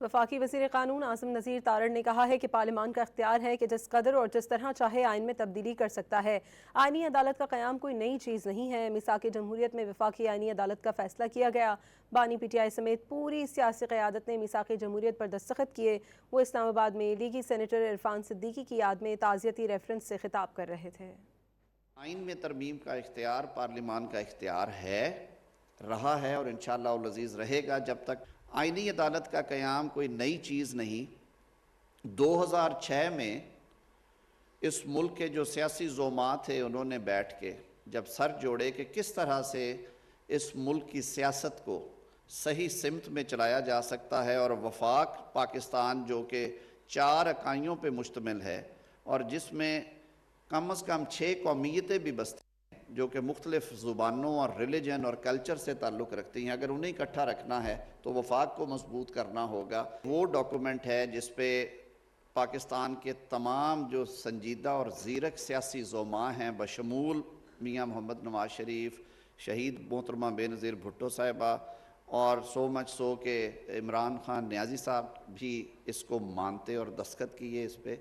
वफाकी वज़ीर क़ानून आसिम नज़ीर तारड़ ने कहा है कि पार्लिमान का इख्तियार है कि जिस कदर और जिस तरह चाहे आइन में तब्दीली कर सकता है। आइनी अदालत का क़याम कोई नई चीज़ नहीं है। मिसाक जमहूरियत में वफाकी आइनी अदालत का फैसला किया गया। बानी PTI समेत पूरी सियासी क़यादत ने मिसाक जमहूरियत पर दस्तखत किए। वो इस्लामाबाद में लीगी सेनेटर इरफान सिद्दीकी की याद में ताज़ियती रेफरेंस से खिताब कर रहे थे। आइन में तरमीम का इख्तियार पार्लिमान का इख्तियार है, रहा है और इंशाअल्लाह उल अज़ीज़ रहेगा। जब तक आइनी अदालत का क़याम कोई नई चीज़ नहीं। 2006 में इस मुल्क के जो सियासी ज़ोमा थे उन्होंने बैठ के जब सर जोड़े कि किस तरह से इस मुल्क की सियासत को सही सिमत में चलाया जा सकता है, और वफाक पाकिस्तान जो कि 4 इकाइयों पे मुश्तमिल है और जिसमें कम अज़ कम 6 कौमियतें भी बसती हैं जो कि मुख्तलिफ़ ज़ुबानों और रिलीजन और कल्चर से ताल्लुक़ रखती हैं। अगर उन्हें इकट्ठा रखना है तो वफाक को मजबूत करना होगा। वो डॉक्यूमेंट है जिस पे पाकिस्तान के तमाम जो संजीदा और ज़ीरक सियासी ज़ोमा हैं बशमूल मियाँ मोहम्मद नवाज शरीफ, शहीद मोहतरमा बेनज़ीर भुट्टो साहिबा और सो मच सो के इमरान खान न्याजी साहब भी इसको मानते और दस्तखत किए इस पर।